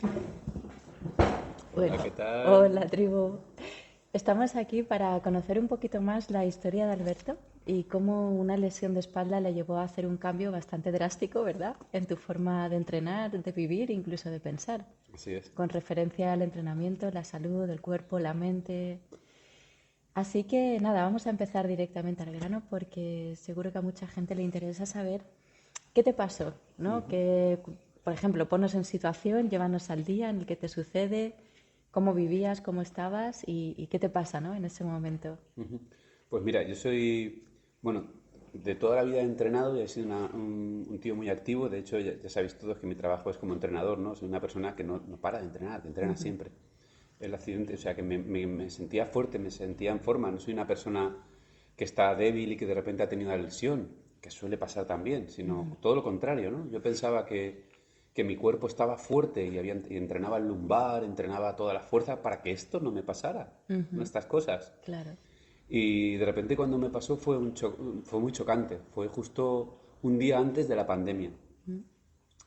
Hola, Bueno, ¿qué tal? hola tribu. Estamos aquí para conocer un poquito más la historia de Alberto y cómo una lesión de espalda le llevó a hacer un cambio bastante drástico, ¿verdad? En tu forma de entrenar, de vivir, incluso de pensar, Así es. con referencia al entrenamiento, la salud, el cuerpo, la mente. Así que nada, vamos a empezar directamente al grano porque seguro que a mucha gente le interesa saber qué te pasó, ¿no? Ujú, Que, por ejemplo, ponnos en situación, llévanos al día en el que te sucede, cómo vivías, cómo estabas y qué te pasa, ¿no? En ese momento. ujú. Pues mira, yo soy, bueno, de toda la vida he entrenado y he sido un tío muy activo. De hecho, ya sabéis todos que mi trabajo es como entrenador, ¿no? Soy una persona que no para de entrenar, que entrena Ujú, siempre. El accidente, o sea, que me sentía fuerte, me sentía en forma. No soy una persona que está débil y que de repente ha tenido una lesión, que suele pasar también, sino todo lo contrario, ¿no? Yo pensaba que mi cuerpo estaba fuerte y entrenaba el lumbar, entrenaba toda la fuerza para que esto no me pasara, ¿no? ujú, Estas cosas. claro. Y de repente cuando me pasó fue muy chocante. Fue justo un día antes de la pandemia.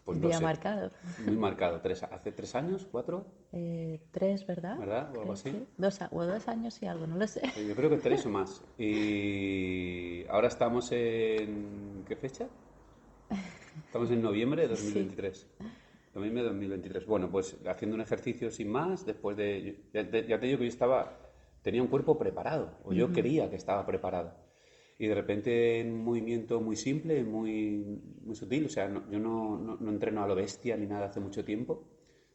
Pues Un no día sé, marcado. muy marcado. Hace 3 años, 4, Tres, ¿verdad? ¿verdad? O algo Tres, así. sí. O 2 años y algo, no lo sé. Yo creo que 3 o más. Y ahora estamos en... ¿Qué fecha? Estamos en noviembre de Sí. 2023. Noviembre de 2023. Bueno, pues haciendo un ejercicio sin más, después de... Ya te digo que tenía un cuerpo preparado, o yo Ujú, quería que estaba preparado. Y de repente en un movimiento muy simple, muy sutil, o sea, yo no entreno a lo bestia ni nada hace mucho tiempo.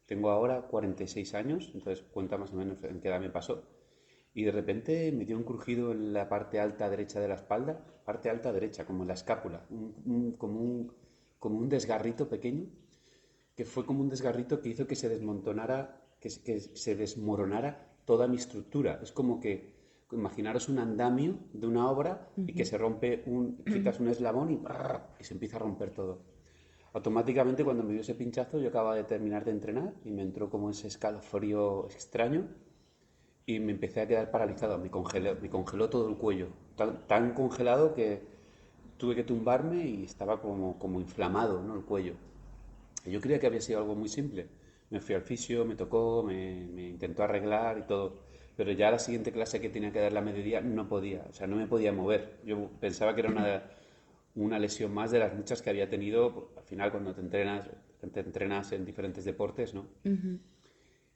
Tengo ahora 46 años, entonces cuenta más o menos en qué edad me pasó. Y de repente me dio un crujido en la parte alta derecha de la espalda, parte alta derecha, como en la escápula, como un desgarrito pequeño, que fue como un desgarrito que hizo que se desmontonara, que se desmoronara toda mi estructura. Es como que, imaginaros un andamio de una obra y que ujú. se rompe quitas un eslabón y se empieza a romper todo. Automáticamente cuando me dio ese pinchazo yo acababa de terminar de entrenar y me entró como ese escalofrío extraño y me empecé a quedar paralizado, me congeló todo el cuello, tan congelado que tuve que tumbarme y estaba como inflamado, ¿no? El cuello. Y yo creía que había sido algo muy simple. Me fui al fisio, me tocó, me intentó arreglar y todo. Pero ya la siguiente clase que tenía que dar la mediodía no podía, o sea, no me podía mover. Yo pensaba que era una lesión más de las muchas que había tenido al final cuando te entrenas en diferentes deportes, ¿no?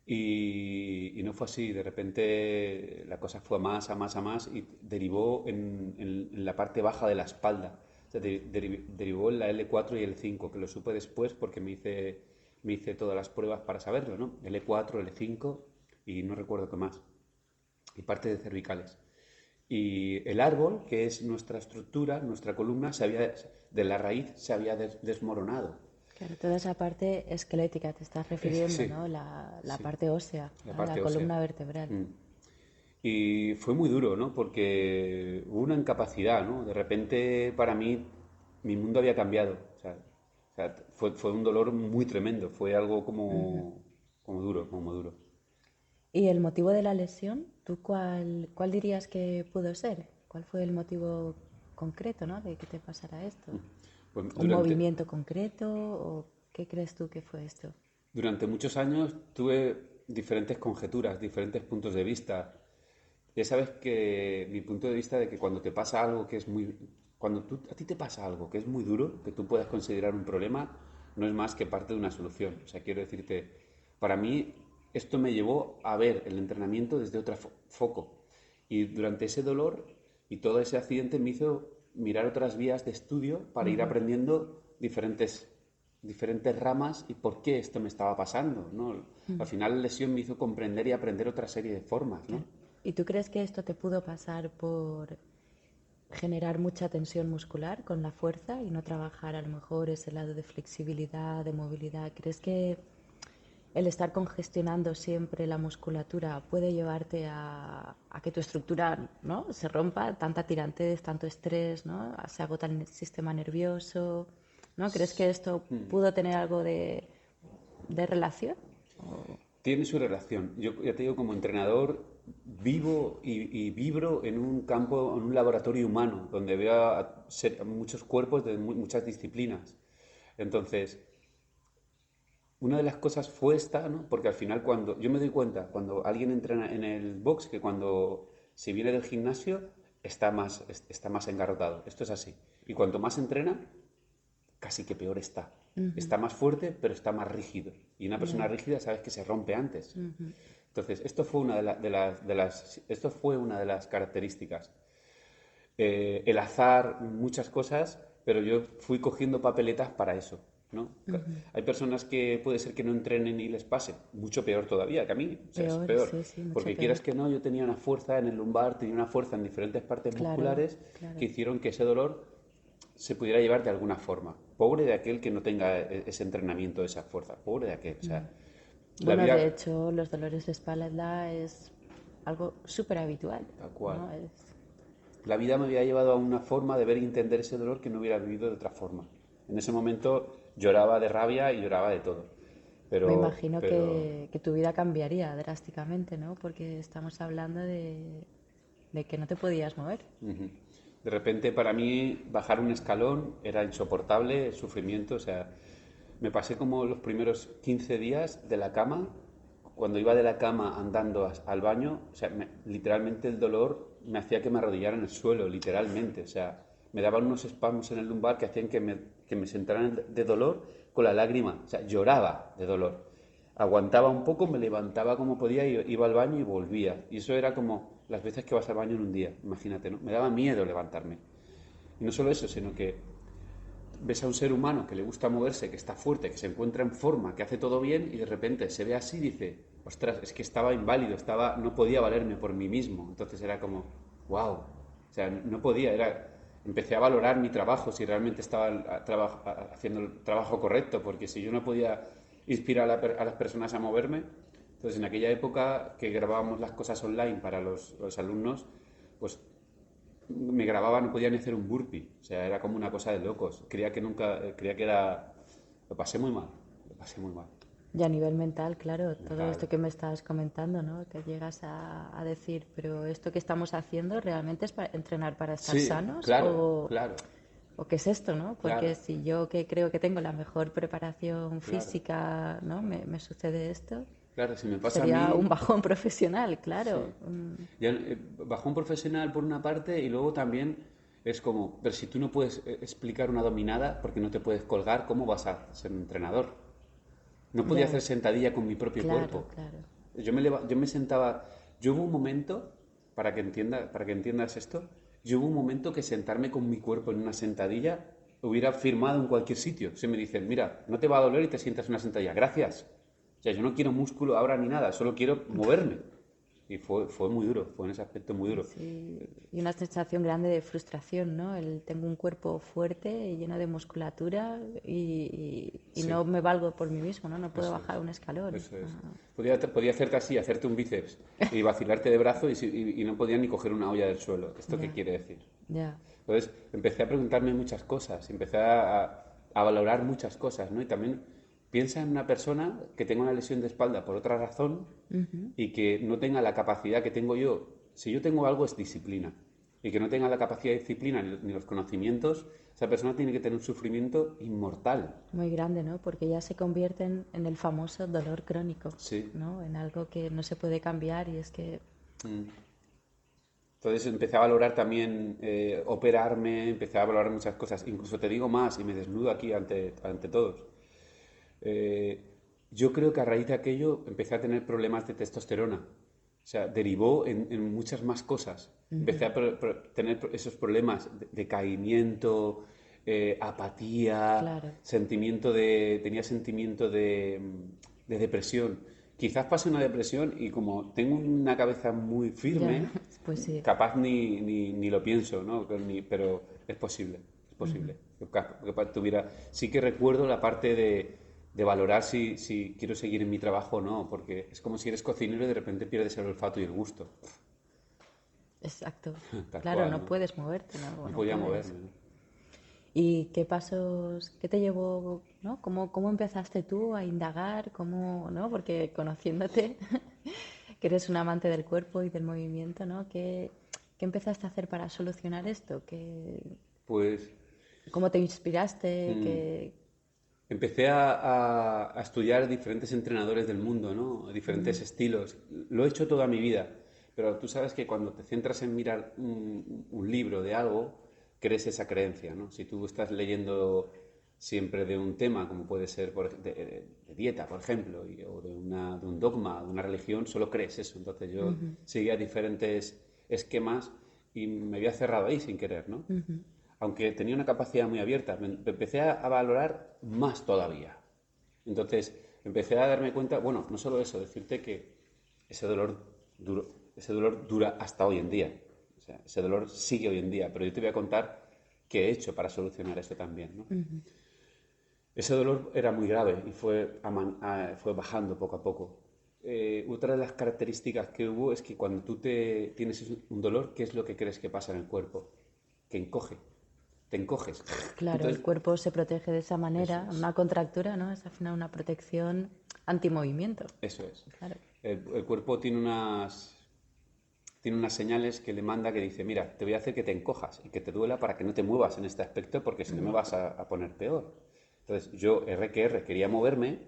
Y no fue así, de repente la cosa fue a más, a más, a más y derivó en la parte baja de la espalda. O sea, derivó en la L4 y L5, que lo supe después porque me hice todas las pruebas para saberlo, ¿no? L4, L5 y no recuerdo qué más. Y parte de cervicales. Y el árbol, que es nuestra estructura, nuestra columna, de la raíz se había desmoronado. Claro, toda esa parte esquelética te estás refiriendo, Sí, ¿no? La sí, parte ósea, la ¿no? La parte ósea. columna vertebral. Mm. Y fue muy duro, ¿no? Porque hubo una incapacidad, ¿no? De repente, para mí, mi mundo había cambiado. O sea, fue un dolor muy tremendo. Fue algo como duro, como duro. ¿Y el motivo de la lesión? ¿Tú cuál dirías que pudo ser? ¿Cuál fue el motivo concreto, ¿no? De que te pasara esto? Pues ¿Un movimiento concreto o qué crees tú que fue esto? durante muchos años tuve diferentes conjeturas, diferentes puntos de vista. Ya sabes que mi punto de vista de que cuando te pasa algo que es muy... Cuando a ti te pasa algo que es muy duro, que tú puedas considerar un problema, no es más que parte de una solución. O sea, quiero decirte, para mí esto me llevó a ver el entrenamiento desde otro foco. Y durante ese dolor y todo ese accidente me hizo mirar otras vías de estudio para ir aprendiendo diferentes ramas y por qué esto me estaba pasando, ¿no? Al final la lesión me hizo comprender y aprender otra serie de formas, ¿no? Claro. ¿Y tú crees que esto te pudo pasar por generar mucha tensión muscular con la fuerza y no trabajar a lo mejor ese lado de flexibilidad, de movilidad? ¿Crees que el estar congestionando siempre la musculatura puede llevarte a que tu estructura, ¿no? Se rompa, tanta tirantez, tanto estrés, ¿no? Se agota el sistema nervioso, ¿no? ¿Crees que esto pudo tener algo de relación? O- Tiene su relación. Yo ya te digo, como entrenador, vivo y vibro en un campo, en un laboratorio humano, donde veo a muchos cuerpos de muchas disciplinas. Entonces, una de las cosas fue esta, ¿no? Porque al final cuando yo me doy cuenta, cuando alguien entrena en el box, que cuando se viene del gimnasio está más engarrotado. Esto es así. Y cuanto más entrena, casi que peor está. Ujú. Está más fuerte, pero está más rígido. Y una persona Ya. rígida sabes que se rompe antes. Ujú. Entonces, esto fue una esto fue una de las características. El azar, muchas cosas, pero yo fui cogiendo papeletas para eso, ¿no? Ujú. Hay personas que puede ser que no entrenen y les pase, mucho peor todavía que a mí, o sea, es Peor, peor. sí, sí, mucho Porque peor. quieras que no, yo tenía una fuerza en el lumbar, tenía una fuerza en diferentes partes Claro, musculares que claro. hicieron que ese dolor se pudiera llevar de alguna forma. Pobre de aquel que no tenga ese entrenamiento, esa fuerza. Pobre de aquel. O Mm. sea, la Bueno, de vida, hecho, los dolores de espalda es algo súper habitual, tal cual. ¿no? La vida me había llevado a una forma de ver y entender ese dolor que no hubiera vivido de otra forma. En ese momento lloraba de rabia y lloraba de todo. Me Pero, imagino pero que tu vida cambiaría drásticamente, ¿no? Porque estamos hablando de que no te podías mover. ujú. De repente para mí bajar un escalón era insoportable, el sufrimiento, o sea, me pasé como los primeros 15 días de la cama, cuando iba de la cama andando al baño, o sea, literalmente el dolor me hacía que me arrodillara en el suelo, literalmente, o sea, me daban unos espasmos en el lumbar que hacían que me sentaran de dolor con la lágrima, o sea, lloraba de dolor. Aguantaba un poco, me levantaba como podía, iba al baño y volvía. Y eso era como las veces que vas al baño en un día, imagínate, ¿no? Me daba miedo levantarme. Y no solo eso, sino que ves a un ser humano que le gusta moverse, que está fuerte, que se encuentra en forma, que hace todo bien y de repente se ve así y dice, ostras, es que estaba inválido, no podía valerme por mí mismo. Entonces era como, wow, o sea, no podía, empecé a valorar mi trabajo, si realmente estaba haciendo el trabajo correcto, porque si yo no podía inspirar a las personas a moverme, entonces en aquella época que grabábamos las cosas online para los alumnos, pues me grababa, no podía ni hacer un burpee. O sea, era como una cosa de locos. Creía que nunca, creía que era... Lo pasé muy mal, lo pasé muy mal. Y a nivel mental, claro, todo Mental. esto que me estás comentando, ¿no? Que llegas a decir, pero esto que estamos haciendo realmente es para entrenar para estar Sí, sanos claro, claro, o qué es esto, ¿no? claro, Porque si yo que creo que tengo la mejor preparación claro, física, ¿no? Me sucede esto, claro. Si me pasa a sería un mí, bajón profesional, sí. claro. Ya, bajón profesional por una parte y luego también es como, pero si tú no puedes explicar una dominada porque no te puedes colgar, ¿cómo vas a ser un entrenador? No podía Ya, hacer sentadilla con mi propio claro, cuerpo. claro. Yo me sentaba, yo hubo un momento, para que entiendas esto, yo hubo un momento que sentarme con mi cuerpo en una sentadilla hubiera firmado en cualquier sitio. Se me dicen, mira, no te va a doler y te sientas en una sentadilla. Gracias. O sea, yo no quiero músculo ahora ni nada, solo quiero moverme. Y fue muy duro, fue en ese aspecto muy duro. Sí, y una sensación grande de frustración, ¿no? Tengo un cuerpo fuerte y lleno de musculatura y Sí, no me valgo por mí mismo, ¿no? No puedo eso bajar es. un escalón. Eso es. Podía hacerte así, hacerte un bíceps y vacilarte de brazo y no podía ni coger una olla del suelo. ¿Esto qué Ya, quiere decir? ya. Entonces empecé a preguntarme muchas cosas, empecé a valorar muchas cosas, ¿no? Y también piensa en una persona que tenga una lesión de espalda por otra razón Ujú. y que no tenga la capacidad que tengo yo. Si yo tengo algo es disciplina y que no tenga la capacidad de disciplina ni los conocimientos, esa persona tiene que tener un sufrimiento inmortal. Muy grande, ¿no? Porque ya se convierten en el famoso dolor crónico, Sí. ¿no? En algo que no se puede cambiar y es que Mm. Entonces empecé a valorar también operarme, empecé a valorar muchas cosas. Incluso te digo más y me desnudo aquí ante todos. Eh, yo creo que a raíz de aquello empecé a tener problemas de testosterona. O sea, derivó en muchas más cosas. Empecé a tener esos problemas de decaimiento, apatía, claro, tenía sentimiento de depresión. Quizás pase una depresión y como tengo una cabeza muy ya, firme, pues sí. capaz ni lo pienso, ¿no? Pero es posible, es Ujú. posible. Sí que recuerdo la parte de valorar si quiero seguir en mi trabajo o no, porque es como si eres cocinero y de repente pierdes el olfato y el gusto. Exacto. Tal Claro, cual, no ¿no? puedes moverte, no, No no podía puedes. moverme, ¿no? ¿Y qué pasos, qué te llevó, ¿no? ¿Cómo empezaste tú a indagar? ¿Cómo, ¿no? Porque conociéndote, que eres un amante del cuerpo y del movimiento, ¿no? ¿Qué empezaste a hacer para solucionar esto? Pues ¿Cómo te inspiraste? mm, empecé a estudiar diferentes entrenadores del mundo, ¿no? Diferentes estilos. Lo he hecho toda mi vida, pero tú sabes que cuando te centras en mirar un libro de algo, crees esa creencia, ¿no? Si tú estás leyendo siempre de un tema, como puede ser de dieta, por ejemplo, o de un dogma, de una religión, solo crees eso. Entonces yo seguía diferentes esquemas y me había cerrado ahí sin querer, ¿no? Aunque tenía una capacidad muy abierta, me empecé a valorar más todavía. Entonces empecé a darme cuenta, bueno, no solo eso, decirte que ese dolor, ese dolor dura hasta hoy en día. O sea, ese dolor sigue hoy en día, pero yo te voy a contar qué he hecho para solucionar eso también, ¿no? Ese dolor era muy grave y fue bajando poco a poco. Otra de las características que hubo es que cuando tú tienes un dolor, ¿qué es lo que crees que pasa en el cuerpo? Que encoge, te encoges. Claro, el Entonces, cuerpo se protege de esa eso manera, es, una contractura, ¿no? Es al final una protección antimovimiento. eso es. Claro. El cuerpo tiene unas señales que le manda que dice, mira, te voy a hacer que te encojas y que te duela para que no te muevas en este aspecto porque si no me vas a poner peor. Entonces yo, R que R, quería moverme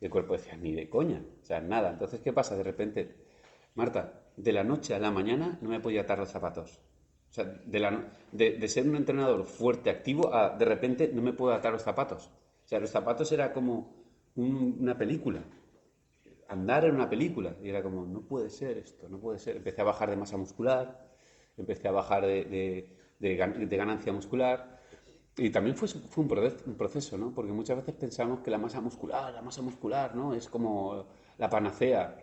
y el cuerpo decía, ni de coña, o sea, nada. Entonces, ¿qué pasa? De repente, Marta, de la noche a la mañana no me podía atar los zapatos. O sea, de ser un entrenador fuerte, activo, a de repente no me puedo atar los zapatos. O sea, los zapatos era como una película. Andar en una película. Y era como, no puede ser esto, no puede ser. Empecé a bajar de masa muscular, empecé a bajar de ganancia muscular. Y también fue un proceso, ¿no? Porque muchas veces pensamos que la masa muscular, ¿no? Es como la panacea.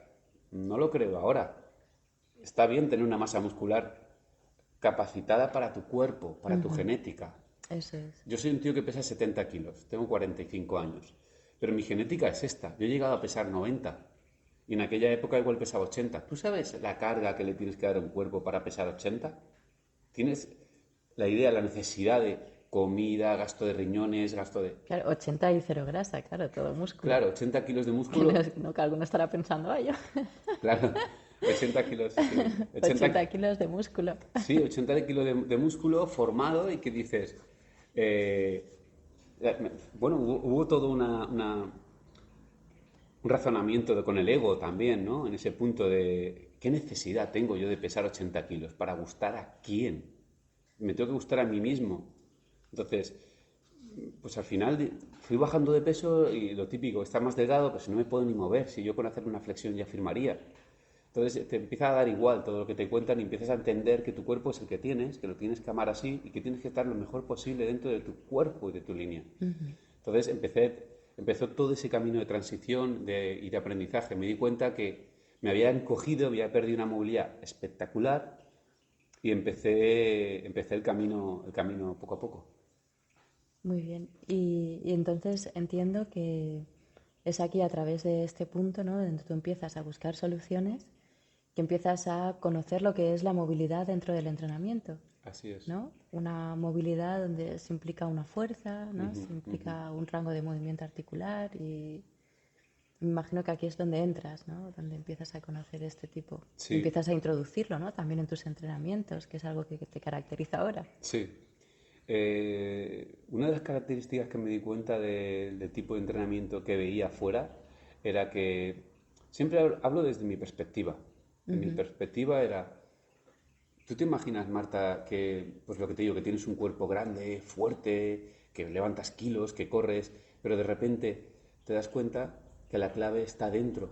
No lo creo ahora. Está bien tener una masa muscular capacitada para tu cuerpo, para tu genética. Eso es. Yo soy un tío que pesa 70 kilos, tengo 45 años, pero mi genética es esta. Yo he llegado a pesar 90 y en aquella época igual pesaba 80. ¿Tú sabes la carga que le tienes que dar a un cuerpo para pesar 80? ¿Tienes la idea, la necesidad de comida, gasto de riñones, gasto de... Claro, 80 y cero grasa, claro, todo músculo. Claro, 80 kilos de Que músculo, no, no, que alguno estará pensando, ay, yo, claro, 80 kilos, sí, 80 80, kilos de músculo. sí, 80 kilos de músculo formado y que dices, eh, bueno, hubo todo un razonamiento con el ego también, ¿no? En ese punto de, ¿qué necesidad tengo yo de pesar 80 kilos? ¿Para gustar a quién? Me tengo que gustar a mí mismo. Entonces, pues al final fui bajando de peso y lo típico, está más delgado, pues no me puedo ni mover. Si yo con hacer una flexión ya firmaría. Entonces te empieza a dar igual todo lo que te cuentan y empiezas a entender que tu cuerpo es el que tienes, que lo tienes que amar así y que tienes que estar lo mejor posible dentro de tu cuerpo y de tu línea. Entonces empezó todo ese camino de transición y de aprendizaje. Me di cuenta que me había encogido, había perdido una movilidad espectacular y empecé el camino poco a poco. Muy bien. Y entonces entiendo que es aquí a través de este punto, ¿no? Donde tú empiezas a buscar soluciones, que empiezas a conocer lo que es la movilidad dentro del entrenamiento, Así es. ¿no? Una movilidad donde se implica una fuerza, ¿no? Se implica un rango de movimiento articular y me imagino que aquí es donde entras, ¿no? Donde empiezas a conocer este tipo. Y Sí, empiezas a introducirlo, ¿no? También en tus entrenamientos, que es algo que te caracteriza ahora. sí. Una de las características que me di cuenta del tipo de entrenamiento que veía afuera era que siempre hablo desde mi perspectiva. Mi perspectiva era, ¿tú te imaginas, Marta, que, pues lo que te digo, que tienes un cuerpo grande, fuerte, que levantas kilos, que corres, pero de repente te das cuenta que la clave está dentro,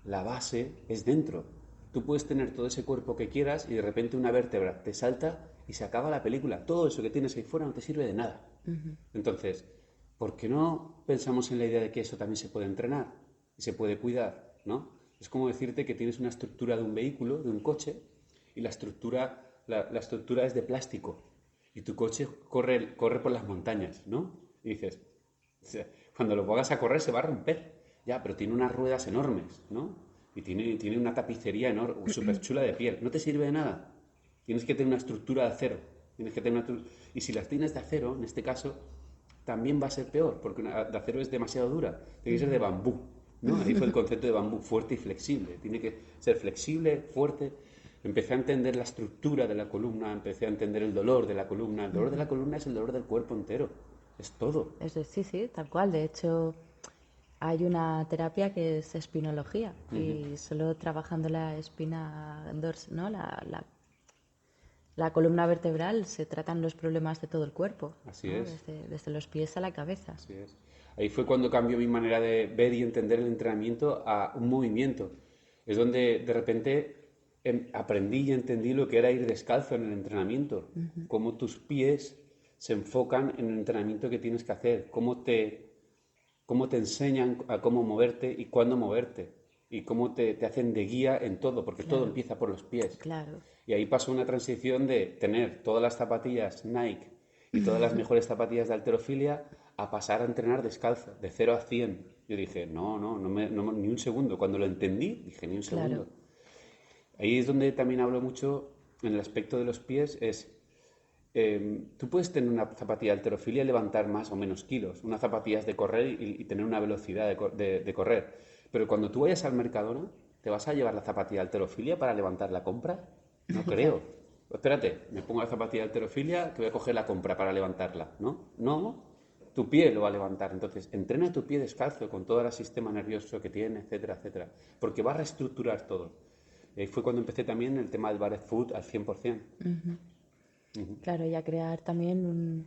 la base es dentro. Tú puedes tener todo ese cuerpo que quieras y de repente una vértebra te salta y se acaba la película. Todo eso que tienes ahí fuera no te sirve de nada. Entonces, ¿por qué no pensamos en la idea de que eso también se puede entrenar y se puede cuidar, ¿no? Es como decirte que tienes una estructura de un vehículo, de un coche, y la estructura es de plástico y tu coche corre por las montañas, ¿no? Y dices, o sea, cuando lo pongas a correr se va a romper, ya, pero tiene unas ruedas enormes, ¿no? Y tiene una tapicería enorme, súper chula de piel, no te sirve de nada. Tienes que tener una estructura de acero. Y si las tienes de acero, en este caso, también va a ser peor, porque una de acero es demasiado dura. Tiene que ser de bambú, ¿no? Ahí fue el concepto de bambú, fuerte y flexible. Tiene que ser flexible, fuerte. Empecé a entender la estructura de la columna, empecé a entender el dolor de la columna. El dolor de la columna es el dolor del cuerpo entero. es todo. Sí, sí, tal cual. De hecho, hay una terapia que es espinología y solo trabajando la espina dorsal, ¿no? La columna vertebral se tratan los problemas de todo el cuerpo, Así ¿no? es, Desde los pies a la cabeza. así es. Ahí fue cuando cambió mi manera de ver y entender el entrenamiento a un movimiento. Es donde de repente aprendí y entendí lo que era ir descalzo en el entrenamiento, cómo tus pies se enfocan en el entrenamiento que tienes que hacer, cómo te enseñan a cómo moverte y cuándo moverte, y cómo te hacen de guía en todo, porque todo Claro, empieza por los pies. claro, Y ahí pasó una transición de tener todas las zapatillas Nike y todas las mejores zapatillas de halterofilia a pasar a entrenar descalzo, de 0 a 100. Yo dije, ni un segundo. Cuando lo entendí, dije, ni un claro. segundo. Ahí es donde también hablo mucho en el aspecto de los pies, tú puedes tener una zapatilla de halterofilia y levantar más o menos kilos. Una zapatilla es de correr y tener una velocidad de correr. Pero cuando tú vayas al Mercadona, ¿te vas a llevar la zapatilla de halterofilia para levantar la compra? No Ya, creo. Espérate, me pongo la zapatilla de halterofilia que voy a coger la compra para levantarla. No, no. Tu pie lo va a levantar. Entonces, entrena tu pie descalzo con todo el sistema nervioso que tiene, etcétera, etcétera. Porque va a reestructurar todo. Y ahí fue cuando empecé también el tema del barefoot foot al 100%. claro, y a crear también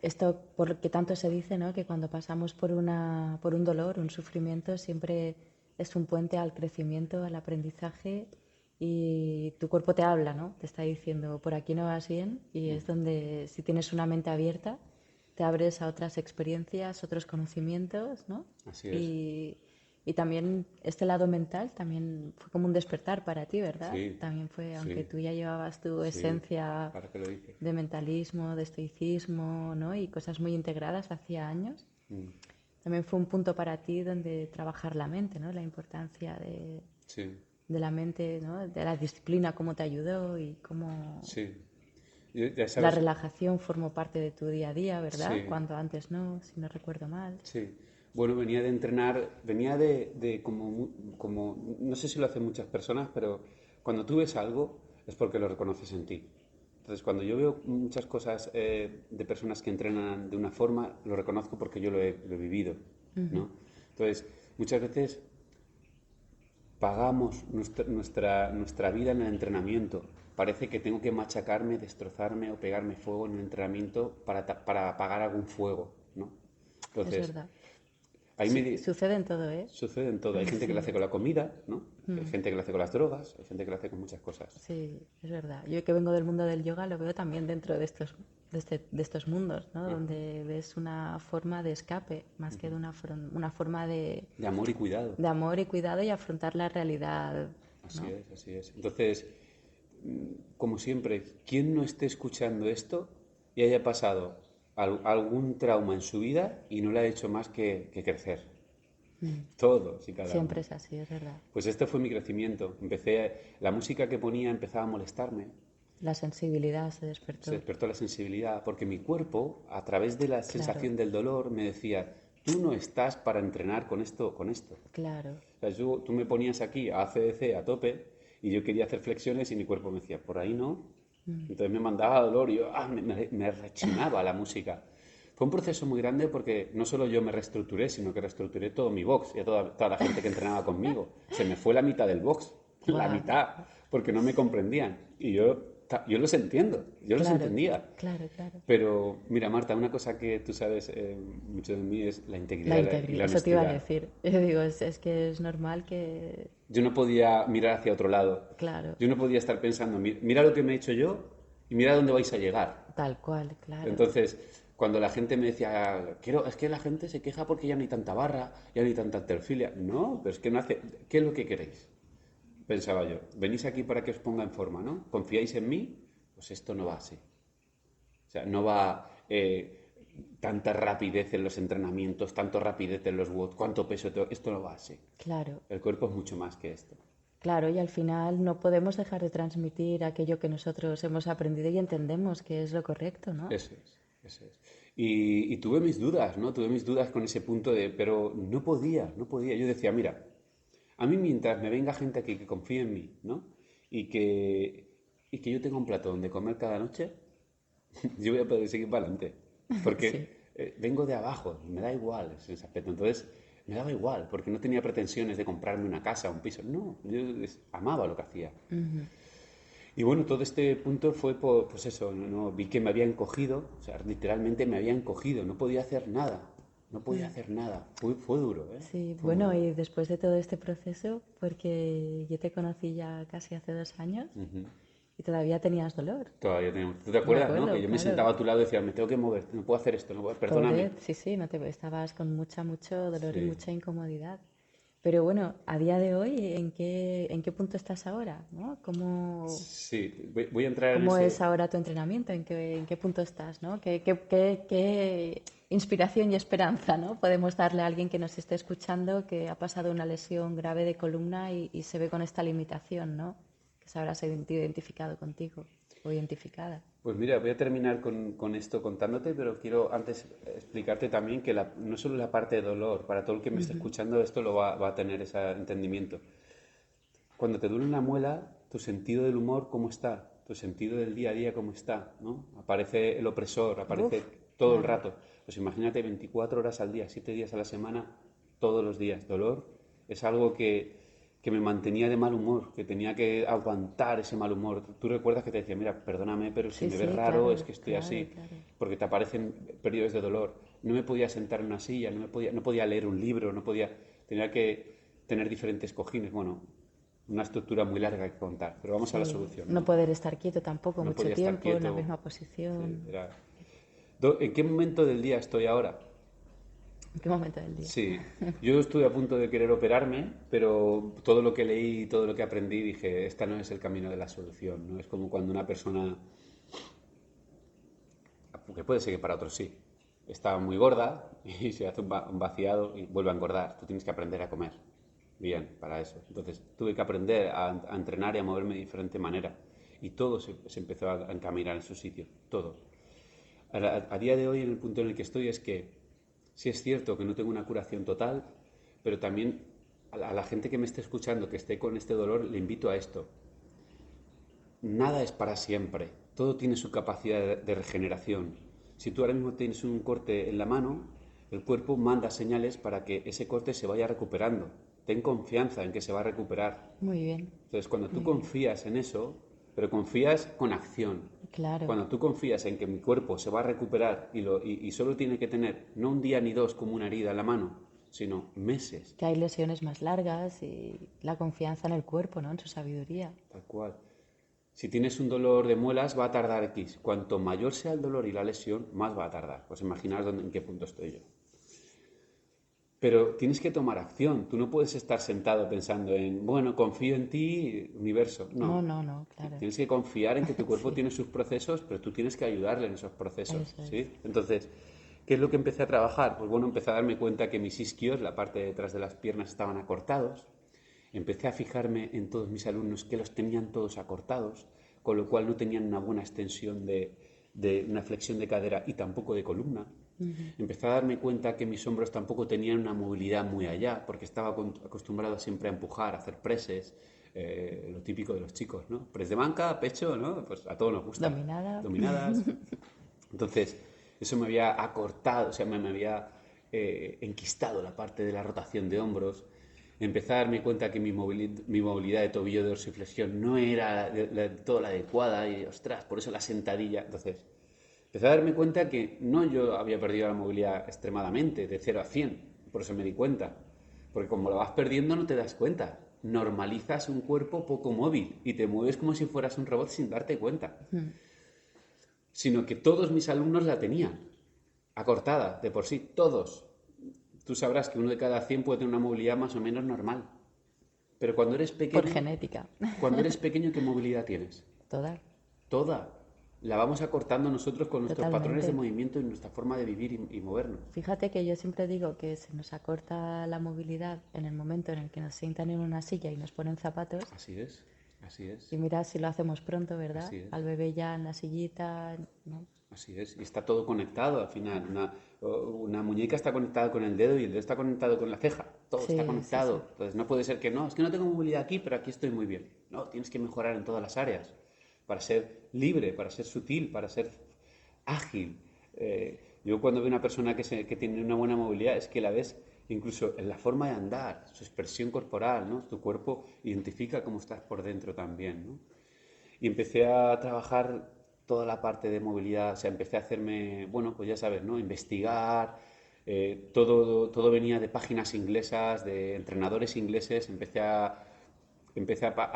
esto por lo que tanto se dice, ¿no? Que cuando pasamos por un dolor, un sufrimiento, siempre es un puente al crecimiento, al aprendizaje y tu cuerpo te habla, ¿no? Te está diciendo, por aquí no vas bien y es donde, si tienes una mente abierta, te abres a otras experiencias, otros conocimientos, ¿no? Así es. Y, y también este lado mental también fue como un despertar para ti, ¿verdad? Sí, También fue, aunque sí, tú ya llevabas tu sí. esencia Ahora que lo dices. de mentalismo, de estoicismo, ¿no? Y cosas muy integradas hacía años. Mm, También fue un punto para ti donde trabajar la mente, ¿no? La importancia sí, de la mente, ¿no? De la disciplina, cómo te ayudó y cómo sí. Ya la sabes, relajación formó parte de tu día a día, ¿verdad? sí, Cuando antes no, si no recuerdo mal. sí. Bueno, venía de entrenar, venía de como, no sé si lo hacen muchas personas, pero cuando tú ves algo es porque lo reconoces en ti. Entonces, cuando yo veo muchas cosas de personas que entrenan de una forma, lo reconozco porque yo lo he vivido, ¿no? Entonces, muchas veces pagamos nuestra vida en el entrenamiento. Parece que tengo que machacarme, destrozarme o pegarme fuego en el entrenamiento para apagar algún fuego, ¿no? Es Entonces, verdad. ahí Sucede en todo, ¿eh? sucede en todo. Hay gente que lo Sí. hace con la comida, ¿no? Hay gente que lo hace con las drogas, hay gente que lo hace con muchas cosas. Sí, es verdad. Yo que vengo del mundo del yoga lo veo también dentro de de estos mundos, ¿no? Ajá. Donde ves una forma de escape más que de una forma De amor y cuidado. de amor y cuidado y afrontar la realidad, Así ¿no? es, así es. Entonces, como siempre, quien no esté escuchando esto y haya pasado algún trauma en su vida y no le ha hecho más que crecer. Todos y cada Siempre uno. es así, es verdad. Pues este fue mi crecimiento. La música que ponía empezaba a molestarme. La sensibilidad se Se despertó. despertó la sensibilidad porque mi cuerpo, a través de la Claro, sensación del dolor, me decía, tú no estás para entrenar con esto, con esto. claro, O sea, tú me ponías aquí a ACDC a tope y yo quería hacer flexiones y mi cuerpo me decía, por ahí no. Entonces me mandaba dolor y yo me rechinaba la música. Fue un proceso muy grande porque no solo yo me reestructuré, sino que reestructuré todo mi box y a toda la gente que entrenaba conmigo. Se me fue la mitad del box, la wow, mitad, porque no me comprendían. Y yo los entiendo, yo los claro, entendía. claro, claro. Pero mira, Marta, una cosa que tú sabes mucho de mí es la La integridad y integridad, la eso te iba a honestidad. decir. Yo digo, es que es normal que, Yo no podía mirar hacia otro lado. claro, Yo no podía estar pensando, mira lo que me he hecho yo y mira dónde vais a llegar. tal cual, claro. Entonces, cuando la gente me decía, es que la gente se queja porque ya no hay tanta barra, ya no hay tanta terfilia. No, pero es que no hace. ¿Qué es lo que queréis? Pensaba yo. Venís aquí para que os ponga en forma, ¿no? ¿Confiáis en mí? Pues esto no va así. O sea, no va tanta rapidez en los entrenamientos, tanto rapidez en los watts, cuánto peso. Esto no va así. Claro, El cuerpo es mucho más que esto. claro, y al final no podemos dejar de transmitir aquello que nosotros hemos aprendido y entendemos que es lo correcto, ¿no? Eso es, eso es. Y tuve mis dudas, ¿no? Tuve mis dudas con ese punto pero no podía. Yo decía, mira, a mí mientras me venga gente aquí que confíe en mí, ¿no? Y que, y que yo tenga un plato donde comer cada noche, yo voy a poder seguir para adelante. porque Sí. vengo de abajo, me da igual ese aspecto. Entonces, me daba igual, porque no tenía pretensiones de comprarme una casa, un piso. No, yo amaba lo que hacía. Ujú. Y bueno, todo este punto fue pues eso, ¿no? Vi que me habían cogido, o sea, literalmente me habían cogido, no podía hacer nada, no podía hacer nada. Fue duro, ¿eh? Sí, Fue muy bueno, duro. y después de todo este proceso, porque yo te conocí ya casi hace 2 años Ujú. y todavía tenías dolor. Todavía tenemos. ¿Tú te Me acuerdas, no? Que acuerdo, yo me claro. sentaba a tu lado y decía, me tengo que mover, no puedo hacer esto, no puedo, perdóname. Pobre, sí, sí, no te estabas con mucho dolor y Sí, mucha incomodidad. Pero bueno, a día de hoy, en qué punto estás ahora? ¿No? sí, voy a entrar en ¿Cómo es ese. ahora tu entrenamiento? En qué punto estás? ¿No? ¿Qué inspiración y esperanza, ¿no? podemos darle a alguien que nos esté escuchando que ha pasado una lesión grave de columna y se ve con esta limitación, ¿no? Que se habrá sentido identificado contigo o identificada. Pues mira, voy a terminar con esto contándote, pero quiero antes explicarte también que no solo la parte de dolor, para todo el que me esté escuchando esto va a tener ese entendimiento. Cuando te duele una muela, tu sentido del humor, ¿cómo está? Tu sentido del día a día, ¿cómo está? ¿No? Aparece el opresor, aparece Uf, todo el claro. rato. Pues imagínate 24 horas al día, 7 días a la semana, todos los días. Dolor es algo que me mantenía de mal humor, que tenía que aguantar ese mal humor. Tú recuerdas que te decía, mira, perdóname, pero si Sí, me ves sí, raro es claro, que estoy claro, así, claro. porque te aparecen periodos de dolor. No me podía sentar en una silla, no podía leer un libro, tenía que tener diferentes cojines. Bueno, una estructura muy larga que contar, pero vamos a la Sí, solución, no ¿no? poder estar quieto tampoco No mucho podía estar tiempo en la quieto. misma Sí, posición. ¿En qué momento del día estoy ahora? ¿En qué momento del día? Sí, yo estuve a punto de querer operarme, pero todo lo que leí, todo lo que aprendí, dije, esta no es el camino de la solución, ¿no? Es como cuando una persona, que puede ser que para otros sí, está muy gorda y se hace un vaciado y vuelve a engordar. Tú tienes que aprender a comer bien para eso. Entonces tuve que aprender a entrenar y a moverme de diferente manera. Y todo se empezó a encaminar en su sitio, todo. A día de hoy, en el punto en el que estoy, es que sí es cierto que no tengo una curación total, pero también a la gente que me esté escuchando, que esté con este dolor, le invito a esto. Nada es para siempre. Todo tiene su capacidad de regeneración. Si tú ahora mismo tienes un corte en la mano, el cuerpo manda señales para que ese corte se vaya recuperando. Ten confianza en que se va a recuperar. Muy bien, Entonces, cuando tú muy bien. confías en eso, pero confías con acción, Claro, cuando tú confías en que mi cuerpo se va a recuperar y solo tiene que tener no un día ni dos como una herida en la mano, sino meses, que hay lesiones más largas y la confianza en el cuerpo, ¿no? En su sabiduría. tal cual. Si tienes un dolor de muelas, va a tardar X. Cuanto mayor sea el dolor y la lesión, más va a tardar. Pues imaginaos en qué punto estoy yo. Pero tienes que tomar acción. Tú no puedes estar sentado pensando en, bueno, confío en ti, universo. No, No. no, no, claro. Tienes que confiar en que tu cuerpo Sí, tiene sus procesos, pero tú tienes que ayudarle en esos procesos, eso es. ¿sí? Entonces, ¿qué es lo que empecé a trabajar? Pues bueno, empecé a darme cuenta que mis isquios, la parte de detrás de las piernas, estaban acortados. Empecé a fijarme en todos mis alumnos que los tenían todos acortados, con lo cual no tenían una buena extensión de una flexión de cadera y tampoco de columna. Empecé a darme cuenta que mis hombros tampoco tenían una movilidad muy allá, porque estaba acostumbrado siempre a empujar, a hacer preses, lo típico de los chicos, ¿no? Press de banca, pecho, ¿no? Pues a todos nos gusta. Dominada. Dominadas. Entonces, eso me había acortado, o sea, me había enquistado la parte de la rotación de hombros. Empecé a darme cuenta que mi movilidad de tobillo, de dorsiflexión no era toda la adecuada y, ostras, por eso la sentadilla. Entonces, empecé a darme cuenta que no yo había perdido la movilidad extremadamente, de 0 a 100, por eso me di cuenta. Porque como lo vas perdiendo no te das cuenta. Normalizas un cuerpo poco móvil y te mueves como si fueras un robot sin darte cuenta. Sino que todos mis alumnos la tenían, acortada, de por sí, todos. Tú sabrás que uno de cada 100 puede tener una movilidad más o menos normal. Pero Por genética. cuando eres pequeño, ¿qué movilidad tienes? Toda, Toda. La vamos acortando nosotros con nuestros patrones de totalmente. movimiento y nuestra forma de vivir y movernos. Fíjate que yo siempre digo que se nos acorta la movilidad en el momento en el que nos sientan en una silla y nos ponen zapatos. Así es, así Y es, mira si lo hacemos pronto, ¿verdad? así es. Al bebé ya en la sillita, ¿no? Así es, y está todo conectado al final. Una muñeca está conectada con el dedo y el dedo está conectado con la ceja. Todo está Sí, sí, sí. conectado. Entonces no puede ser que no, es que no tengo movilidad aquí, pero aquí estoy muy bien. No, tienes que mejorar en todas las áreas para ser libre, para ser sutil, para ser ágil. Yo cuando veo una persona que tiene una buena movilidad es que la ves incluso en la forma de andar, su expresión corporal, ¿no? Tu cuerpo identifica cómo estás por dentro también, ¿no? Y empecé a trabajar toda la parte de movilidad, o sea, empecé a hacerme, bueno, pues ya sabes, ¿no? Investigar, todo venía de páginas inglesas, de entrenadores ingleses, a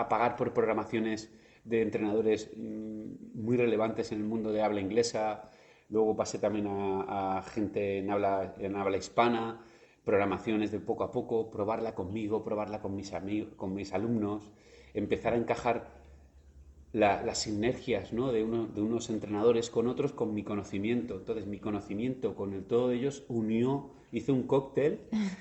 pagar por programaciones de entrenadores muy relevantes en el mundo de habla inglesa. Luego pasé también a gente en habla hispana, programaciones de poco a poco, probarla conmigo, probarla con mis amigos, con mis alumnos, empezar a encajar las sinergias, ¿no? De unos entrenadores con otros con mi conocimiento. Entonces mi conocimiento con el todo de ellos hice un cóctel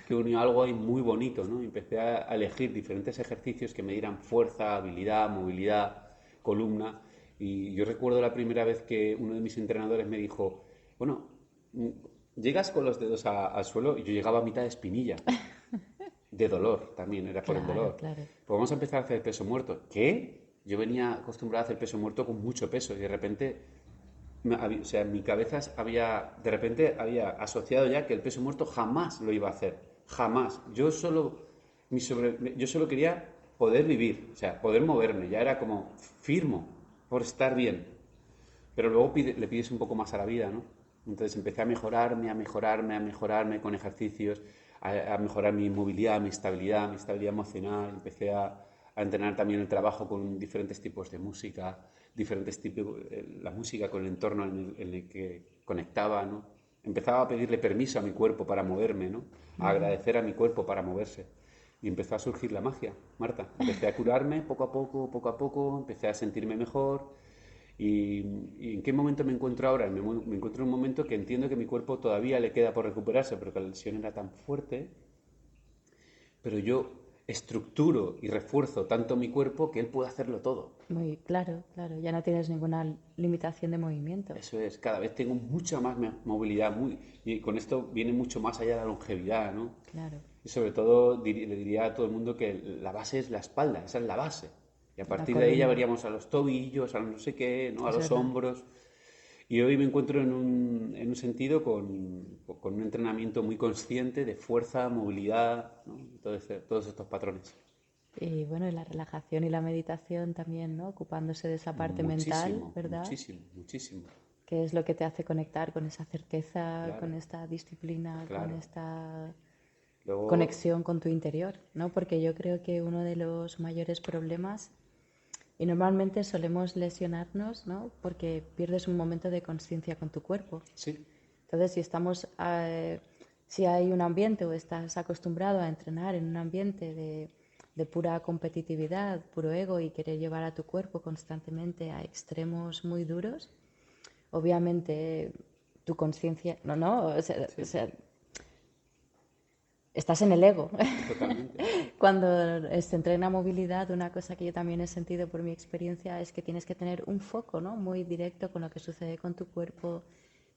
que unió algo ahí muy bonito, ¿no? Empecé a elegir diferentes ejercicios que me dieran fuerza, habilidad, movilidad, columna. Y yo recuerdo la primera vez que uno de mis entrenadores me dijo, bueno, llegas con los dedos al suelo, y yo llegaba a mitad de espinilla. De dolor también, era por el Claro, dolor. claro. Pues vamos a empezar a hacer peso muerto. ¿Qué? Yo venía acostumbrado a hacer peso muerto con mucho peso y de repente, o sea, en mi cabeza de repente había asociado ya que el peso muerto jamás lo iba a hacer. Jamás. Yo solo quería poder vivir, o sea, poder moverme. Ya era como firmo por estar bien. Pero luego le pides un poco más a la vida, ¿no? Entonces empecé a mejorarme, a mejorarme, a mejorarme con ejercicios, a mejorar mi estabilidad emocional. Empecé a entrenar también el trabajo con diferentes tipos de música, diferentes tipos, la música con el entorno en el que conectaba, ¿no? Empezaba a pedirle permiso a mi cuerpo para moverme, ¿no? A agradecer a mi cuerpo para moverse. Y empezó a surgir la magia, Marta. Empecé a curarme poco a poco, empecé a sentirme mejor. ¿Y en qué momento me encuentro ahora? Me encuentro en un momento que entiendo que mi cuerpo todavía le queda por recuperarse, porque la lesión era tan fuerte, pero yo estructuro y refuerzo tanto mi cuerpo que él puede hacerlo todo. Muy claro, claro. Ya no tienes ninguna limitación de movimiento. Eso es, cada vez tengo mucha más movilidad y con esto viene mucho más allá de la longevidad, ¿no? Claro. Y sobre todo le diría a todo el mundo que la base es la espalda, esa es la base. Y a La partir de ahí ya columna. veríamos a los tobillos, a no sé qué, ¿no? A Es los verdad. hombros. Y hoy me encuentro en un sentido con un entrenamiento muy consciente de fuerza, movilidad, ¿no? Todos estos patrones. Y bueno, y la relajación y la meditación también, ¿no? Ocupándose de esa parte mental, Muchísimo, ¿verdad? muchísimo, muchísimo. Que es lo que te hace conectar con esa certeza, Claro, con esta disciplina, con claro. esta Luego, conexión con tu interior, ¿no? Porque yo creo que uno de los mayores problemas, y normalmente solemos lesionarnos, ¿no? Porque pierdes un momento de conciencia con tu cuerpo. sí, Entonces, si hay un ambiente o estás acostumbrado a entrenar en un ambiente de pura competitividad, puro ego y querer llevar a tu cuerpo constantemente a extremos muy duros, obviamente tu conciencia, no, o sí, sea, estás en el ego. totalmente. Cuando se entrena movilidad, una cosa que yo también he sentido por mi experiencia es que tienes que tener un foco, ¿no? Muy directo con lo que sucede con tu cuerpo,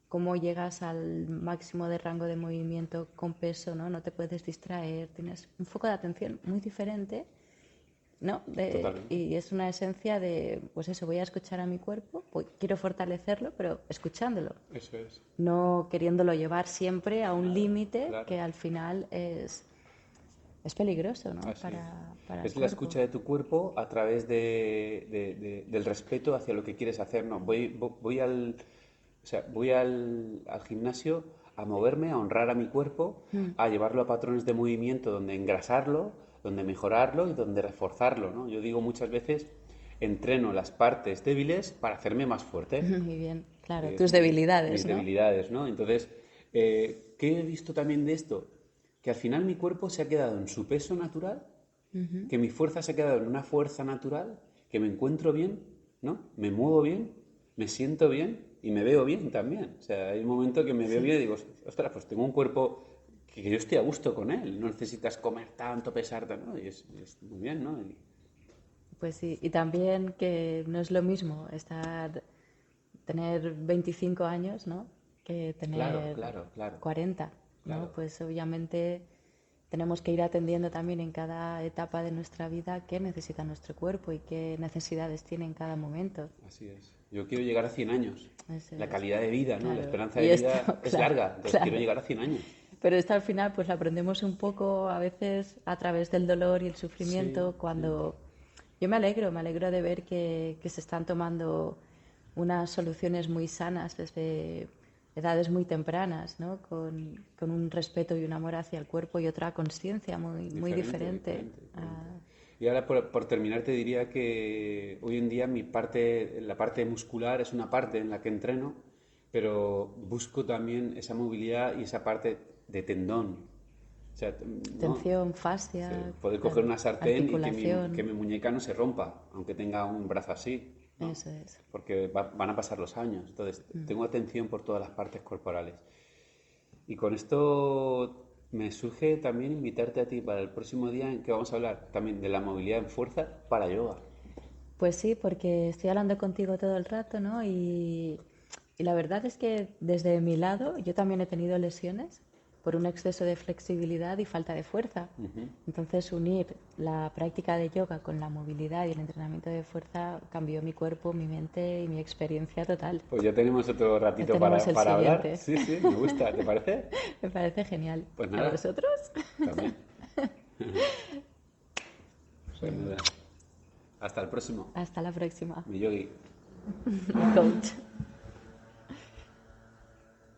cómo llegas al máximo de rango de movimiento con peso, ¿no? No te puedes distraer, tienes un foco de atención muy diferente, ¿no? Totalmente. Y es una esencia de, pues eso, voy a escuchar a mi cuerpo, quiero fortalecerlo, pero escuchándolo, Eso es. no queriéndolo llevar siempre a un Claro, límite claro. que al final es peligroso, ¿no? Así es. Para el Es la cuerpo. escucha de tu cuerpo a través del respeto hacia lo que quieres hacer. No, o sea, voy al gimnasio a moverme, a honrar a mi cuerpo, a llevarlo a patrones de movimiento donde engrasarlo, donde mejorarlo y donde reforzarlo, ¿no? Yo digo muchas veces, entreno las partes débiles para hacerme más fuerte. Muy bien, claro, Es tus debilidades, mis ¿no? debilidades, ¿no? Entonces, ¿qué he visto también de esto? Que al final mi cuerpo se ha quedado en su peso natural, que mi fuerza se ha quedado en una fuerza natural, que me encuentro bien, ¿no? Me muevo bien, me siento bien y me veo bien también. O sea, hay un momento que me veo Sí, bien y digo, ostras, pues tengo un cuerpo que yo estoy a gusto con él, no necesitas comer tanto, pesar tanto, ¿no? Y es muy bien, ¿no? pues sí. Y también que no es lo mismo tener 25 años, ¿no? Que Claro, tener claro, claro, 40, ¿no? claro. Pues obviamente tenemos que ir atendiendo también en cada etapa de nuestra vida qué necesita nuestro cuerpo y qué necesidades tiene en cada momento. Así es. Yo quiero llegar a 100 años. Eso La es. calidad de vida, ¿no? La Claro. esperanza Y de esto, vida es claro, larga, entonces claro. quiero llegar a 100 años. Pero esto al final pues lo aprendemos un poco a veces a través del dolor y el Sí, sufrimiento sí. cuando yo me alegro de ver que se están tomando unas soluciones muy sanas desde edades muy tempranas, ¿no? Con un respeto y un amor hacia el cuerpo y otra conciencia muy Diferente, diferente. diferente, diferente. Y ahora por terminar te diría que hoy en día la parte muscular es una parte en la que entreno, pero busco también esa movilidad y esa parte de tendón. O sea, ¿no? Tensión, fascia, Sí, poder coger claro, una sartén y que articulación, mi muñeca no se rompa, aunque tenga un brazo así, ¿no? eso es. Porque van a pasar los años. Entonces, tengo atención por todas las partes corporales. Y con esto me surge también invitarte a ti para el próximo día en que vamos a hablar también de la movilidad en fuerza para yoga. Pues sí, porque estoy hablando contigo todo el rato, ¿no? Y la verdad es que desde mi lado yo también he tenido lesiones por un exceso de flexibilidad y falta de fuerza. Entonces unir la práctica de yoga con la movilidad y el entrenamiento de fuerza cambió mi cuerpo, mi mente y mi experiencia total. Pues ya tenemos otro Ya ratito tenemos el para hablar. siguiente. Sí, sí, me gusta, ¿te parece? Me parece genial. Pues ¿Y a nada, vosotros? también. Pues nada, hasta el próximo, Hasta la próxima. mi yogi. Coach.